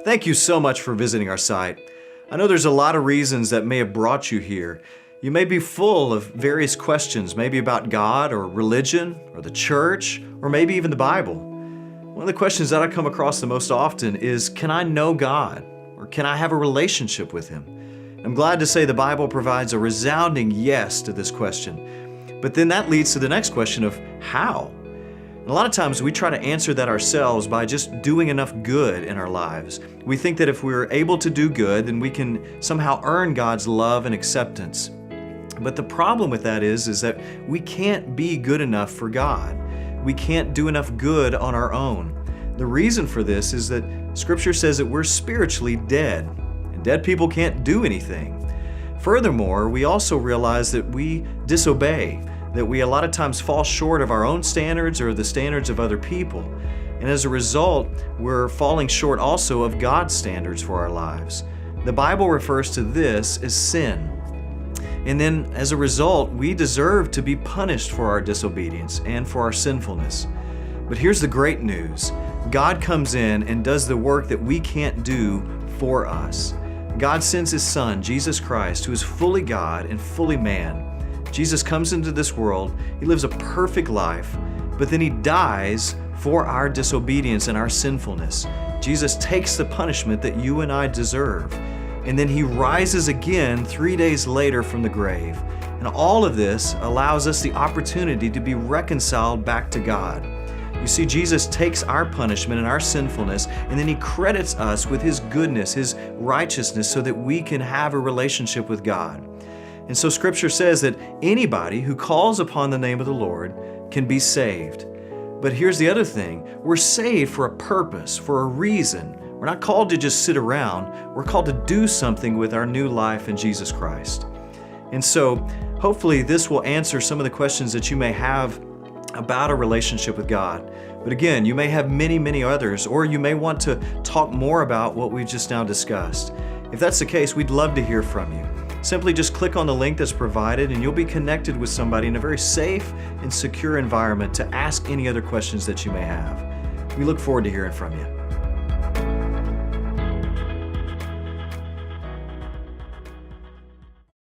Thank you so much for visiting our site. I know there's a lot of reasons that may have brought you here. You may be full of various questions, maybe about God or religion or the church or maybe even the Bible. One of the questions that I come across the most often is, can I know God or can I have a relationship with Him? I'm glad to say the Bible provides a resounding yes to this question. But then that leads to the next question of how? And a lot of times we try to answer that ourselves by just doing enough good in our lives. We think that if we're able to do good, then we can somehow earn God's love and acceptance. But the problem with that is that we can't be good enough for God. We can't do enough good on our own. The reason for this is that Scripture says that we're spiritually dead, and dead people can't do anything. Furthermore, we also realize that we disobey, that we a lot of times fall short of our own standards or the standards of other people. And as a result, we're falling short also of God's standards for our lives. The Bible refers to this as sin. And then as a result, we deserve to be punished for our disobedience and for our sinfulness. But here's the great news. God comes in and does the work that we can't do for us. God sends His Son, Jesus Christ, who is fully God and fully man. Jesus comes into this world, He lives a perfect life, but then He dies for our disobedience and our sinfulness. Jesus takes the punishment that you and I deserve, and then He rises again 3 days later from the grave. And all of this allows us the opportunity to be reconciled back to God. You see, Jesus takes our punishment and our sinfulness, and then He credits us with His goodness, His righteousness, so that we can have a relationship with God. And so Scripture says that anybody who calls upon the name of the Lord can be saved. But here's the other thing. We're saved for a purpose, for a reason. We're not called to just sit around. We're called to do something with our new life in Jesus Christ. And so hopefully this will answer some of the questions that you may have about a relationship with God. But again, you may have many, many others, or you may want to talk more about what we've just now discussed. If that's the case, we'd love to hear from you. Simply just click on the link that's provided and you'll be connected with somebody in a very safe and secure environment to ask any other questions that you may have. We look forward to hearing from you.